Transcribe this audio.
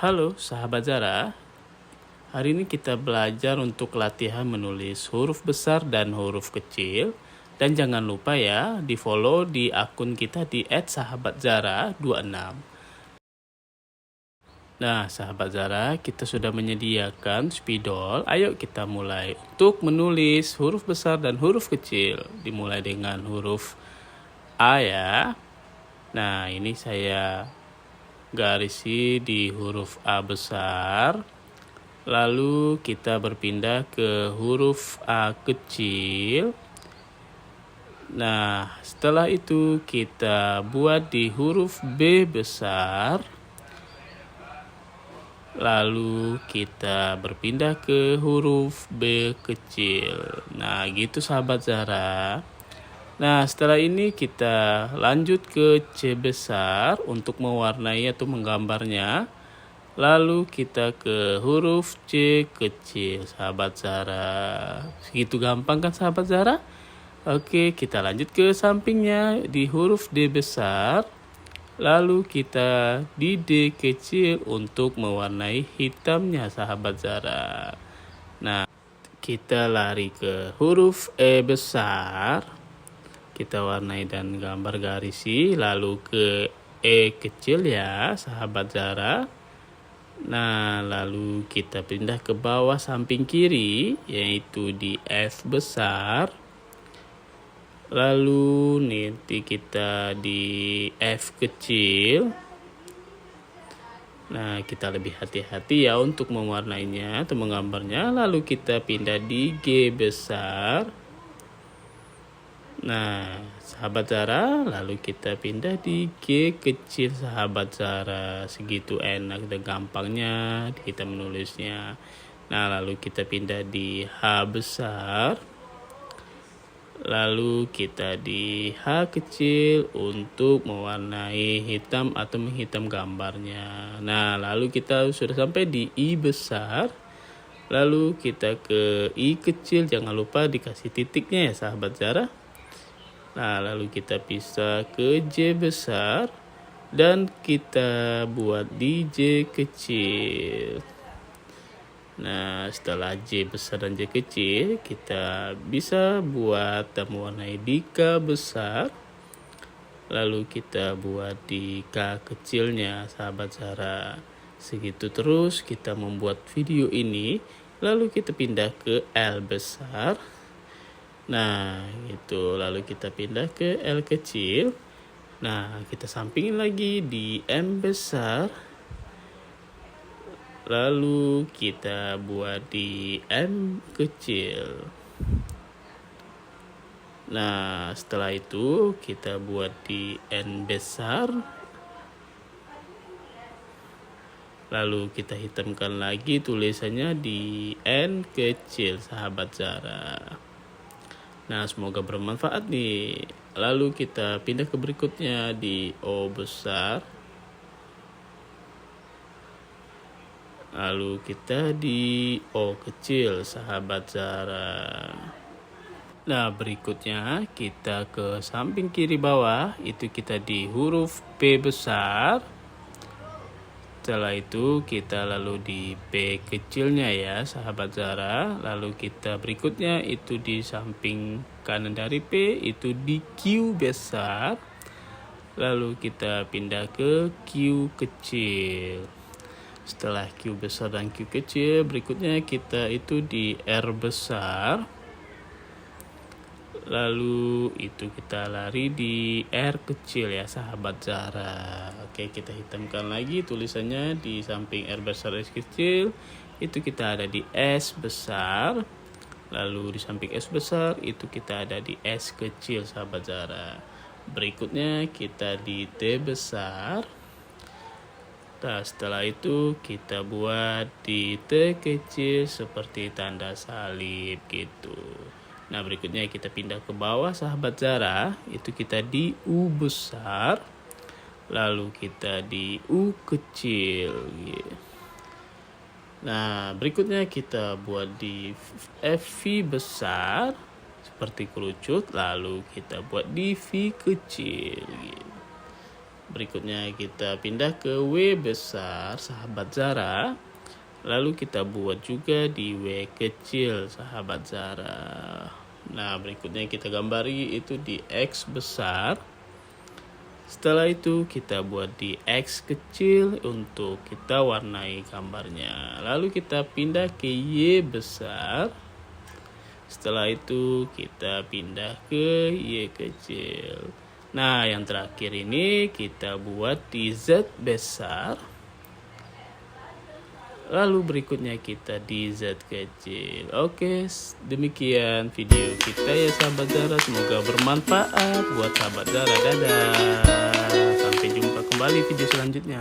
Halo sahabat Zara, hari ini kita belajar untuk latihan menulis huruf besar dan huruf kecil. Dan jangan lupa ya, di follow di akun kita di @sahabatzara26. Nah sahabat Zara, kita sudah menyediakan spidol. Ayo kita mulai untuk menulis huruf besar dan huruf kecil. Dimulai dengan huruf A ya. Nah ini saya garisi di huruf A besar, lalu kita berpindah ke huruf A kecil. Nah setelah itu kita buat di huruf B besar, lalu kita berpindah ke huruf B kecil. Nah gitu sahabat Zara. Nah setelah ini kita lanjut ke C besar untuk mewarnai atau menggambarnya. Lalu kita ke huruf C kecil sahabat Zara. Segitu gampang kan sahabat Zara? Oke, kita lanjut ke sampingnya di huruf D besar. Lalu kita di D kecil untuk mewarnai hitamnya sahabat Zara. Nah kita lari ke huruf E besar. Kita warnai dan gambar garisi, lalu ke E kecil ya sahabat Zara. Nah lalu kita pindah ke bawah samping kiri, yaitu di F besar. Lalu nanti kita di F kecil. Nah kita lebih hati-hati ya untuk mewarnainya atau menggambarnya. Lalu kita pindah di G besar. Nah sahabat Zara, lalu kita pindah di G kecil sahabat Zara. Segitu enak dan gampangnya kita menulisnya. Nah lalu kita pindah di H besar. Lalu kita di H kecil untuk mewarnai hitam atau menghitam gambarnya. Nah lalu kita sudah sampai di I besar. Lalu kita ke I kecil, jangan lupa dikasih titiknya ya sahabat Zara. Nah lalu kita pisah ke J besar dan kita buat di J kecil. Nah setelah J besar dan J kecil, kita bisa buat dan mewarnai di K besar. Lalu kita buat di K kecilnya sahabat Zara. Segitu terus kita membuat video ini. Lalu kita pindah ke L besar. Nah gitu, lalu kita pindah ke L kecil. Nah kita sampingin lagi di M besar. Lalu kita buat di M kecil. Nah setelah itu kita buat di N besar. Lalu kita hitamkan lagi tulisannya di N kecil sahabat Zara. Nah semoga bermanfaat nih. Lalu kita pindah ke berikutnya di O besar. Lalu kita di O kecil sahabat Zara. Nah berikutnya kita ke samping kiri bawah. Itu kita di huruf P besar. Setelah itu kita lalu di P kecilnya ya sahabat Zara. Lalu kita berikutnya itu di samping kanan dari P itu di Q besar. Lalu kita pindah ke Q kecil. Setelah Q besar dan Q kecil, berikutnya kita itu di R besar. Lalu itu kita lari di R kecil ya sahabat Zara. Oke, kita hitamkan lagi tulisannya di samping R besar S kecil. Itu kita ada di S besar. Lalu di samping S besar itu kita ada di S kecil sahabat Zara. Berikutnya kita di T besar. Nah setelah itu kita buat di T kecil seperti tanda salib gitu. Nah berikutnya kita pindah ke bawah sahabat Zara. Itu kita di U besar. Lalu kita di U kecil. Nah berikutnya kita buat di V besar. Seperti kerucut. Lalu kita buat di V kecil. Berikutnya kita pindah ke W besar sahabat Zara. Lalu kita buat juga di W kecil sahabat Zara. Nah, berikutnya kita gambari itu di X besar. Setelah itu kita buat di X kecil untuk kita warnai gambarnya. Lalu kita pindah ke Y besar. Setelah itu kita pindah ke Y kecil. Nah, yang terakhir ini kita buat di Z besar. Lalu berikutnya kita di Z kecil. Oke, demikian video kita ya sahabat Zara. Semoga bermanfaat buat sahabat Zara. Dadah. Sampai jumpa kembali video selanjutnya.